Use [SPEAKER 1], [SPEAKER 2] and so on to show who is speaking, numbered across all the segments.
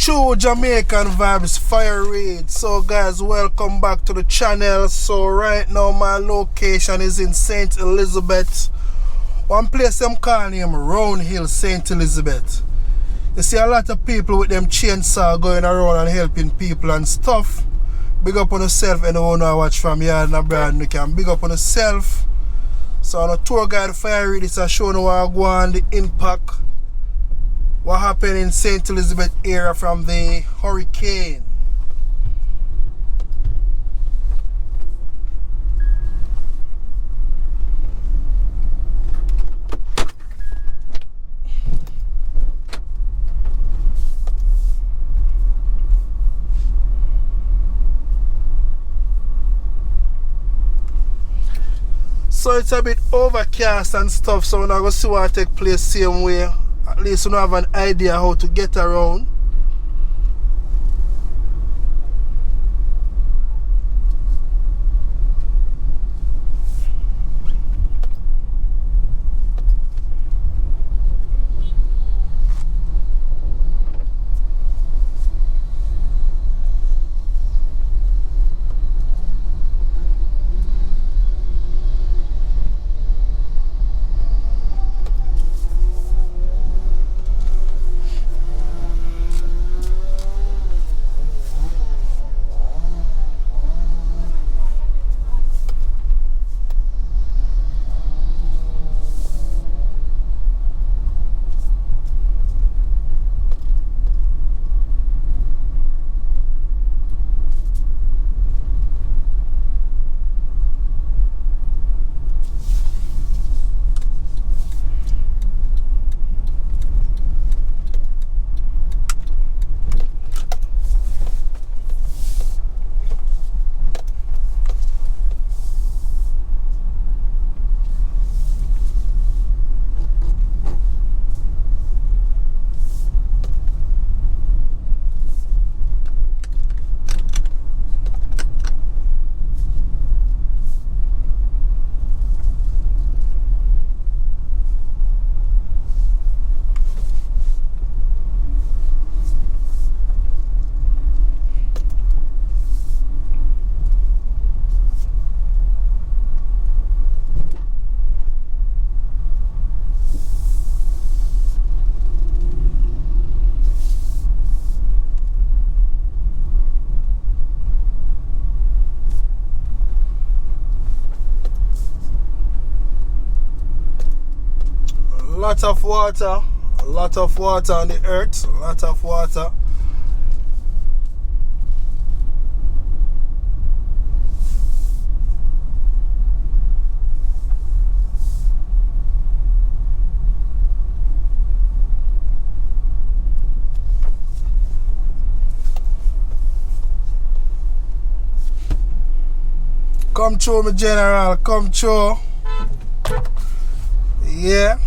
[SPEAKER 1] True Jamaican vibes fire raid. So guys, welcome back to the channel. So right now my location is in St. Elizabeth. One place I'm calling him Round Hill, St. Elizabeth. You see a lot of people with them chainsaw going around and helping people and stuff. Big up on yourself, anyone who watch from here and abroad, you can big up on yourself. So on a tour guide fire raid, it's a show now I go on the impact. What happened in St. Elizabeth area from the hurricane. So it's a bit overcast and stuff, so we're not going to see what take place same way. At least we don't have an idea how to get around. A lot of water on the earth, a lot of water. Come through, my general, come through. Yeah.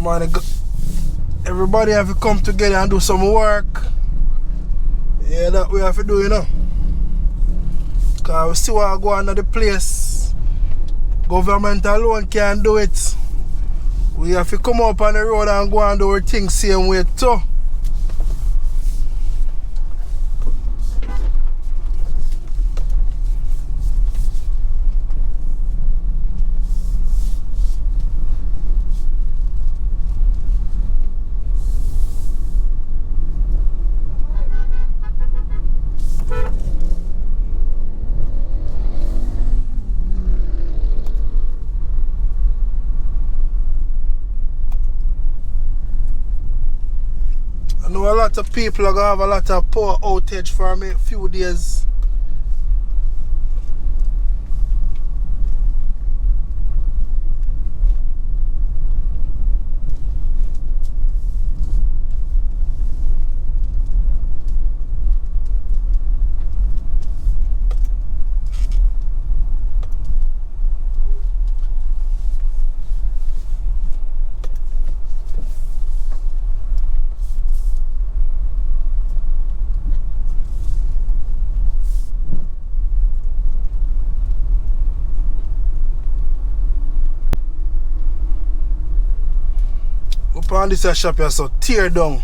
[SPEAKER 1] Man, everybody have to come together and do some work. Yeah, that we have to do, you know. Because we see what go on at the place. Government alone can't do it. We have to come up on the road and go and do our things same way too. I know a lot of people are going to have a lot of power outage for a few days. on this a shop here, so tear down.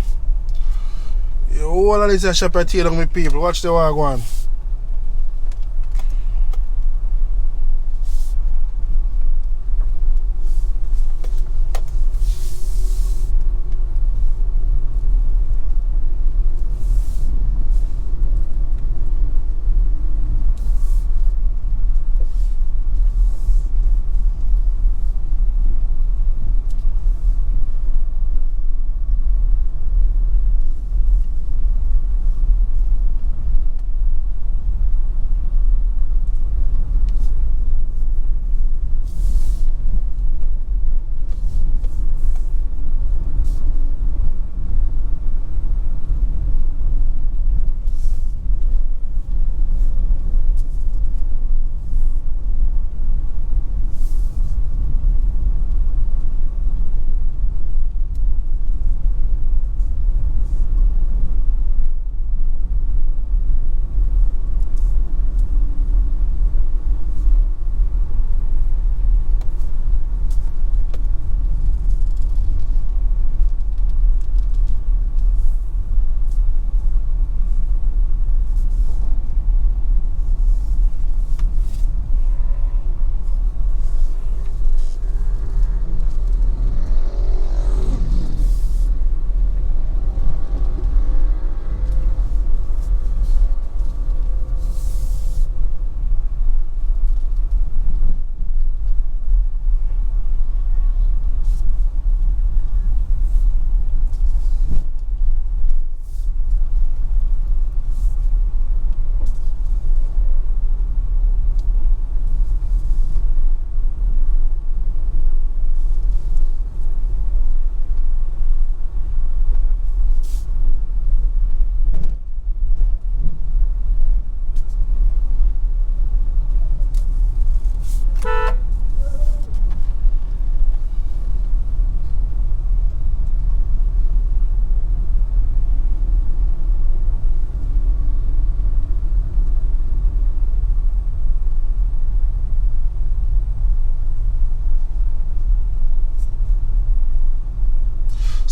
[SPEAKER 1] You all of this a shop here, tear down, my people. Watch the war go on.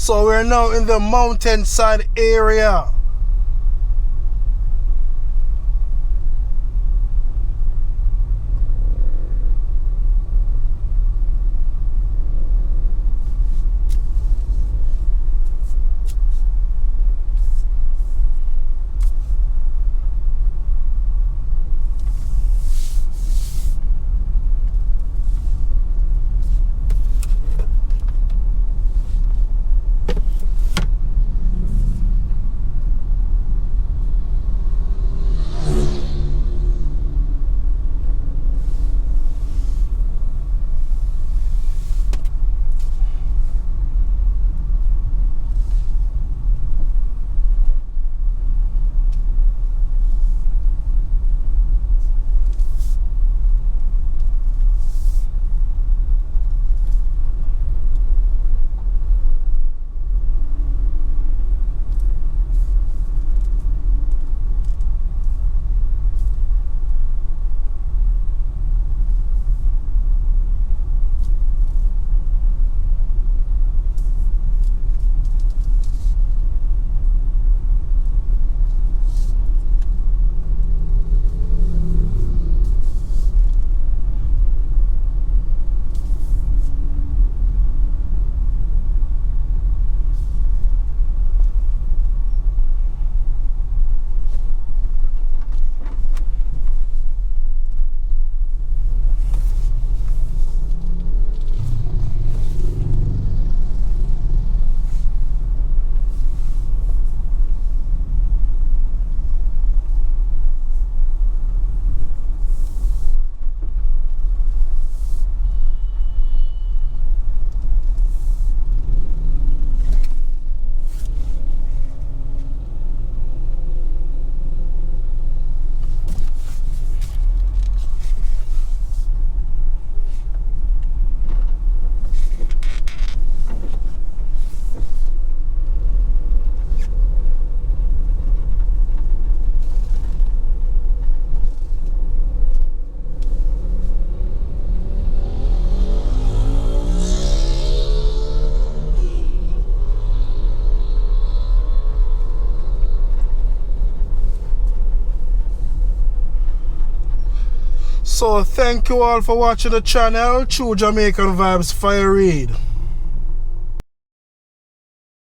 [SPEAKER 1] So we're now in the mountainside area. So thank you all for watching the channel. True Jamaican Vibes Fire Reid.